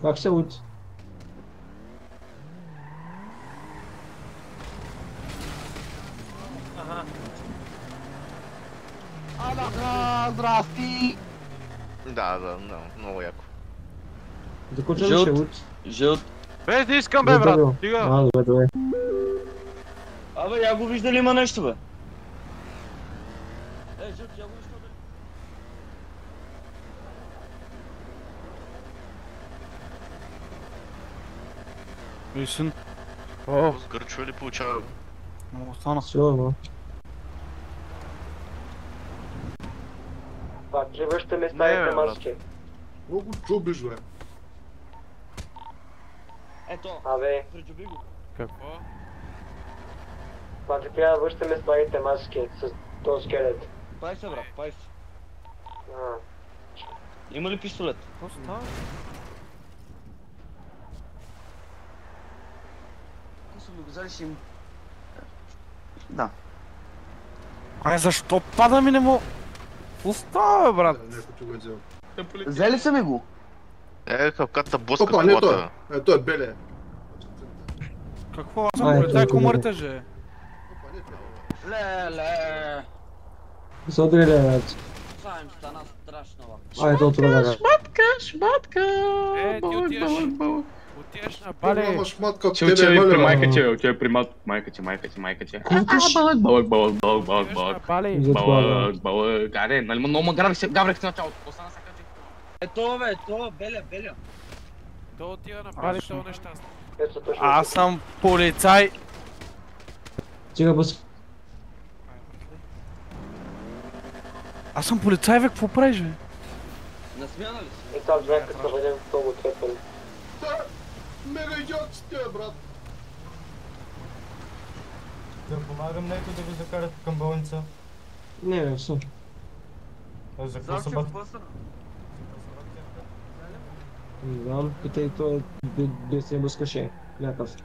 Как се учи? Ага. Здрасти! Да, много яко. За кой ще учи? Жълт. Без да искам, бе, брат. Стига. Добре. Абе, я го виж дали има нещо, бе. Жълт, я го виж дали. Мисън. О, С Гърчо ли получава? много стана. Сигурно. Връщаме Не, бе, старите брат. маски. Много чубиш, бе. Ето, Абе, причуби го. Какво? пак трябва да връщаме старите маски с този скелет. Пай се, брат, пай се. А, Има ли пистолет? Какво става? Ако са ми го взели, ще им... Да. Ай, защо пада ми не му? Какво става, бе, брат? Някой ти го е взел. Взели са ми го? Капката боска Опа, не той. колата. Той е белия. Какво? Аз съм Ай, полицай, толкова комарите же. Опа, не той. Леле. Смотри, бе. Това им стана страшно, бе. Ай, то това да. Ти отиваш на Той бале. няма шматка от Че тебе, при моля. майка ти, отива при майка ти. Балък. Отиваш на бале. За това, да. Балък. Аре, нали много ма гаврих в началото. Остана се качи. Ето, бе, ето, беля. Той отива на бале, той е нещастен. ето са точно. Аз съм полицай. Чека, бъс. Аз съм полицай, бе, какво правиш, бе? На смяна ли си? И това две, като бъдем много отрепани. Мега идиот си тия, брат. Да помагам нето да ви закарат към болница. Не, бе, все. За какво са бат? Не знам, питай той, без се бъскаше. Някакъв.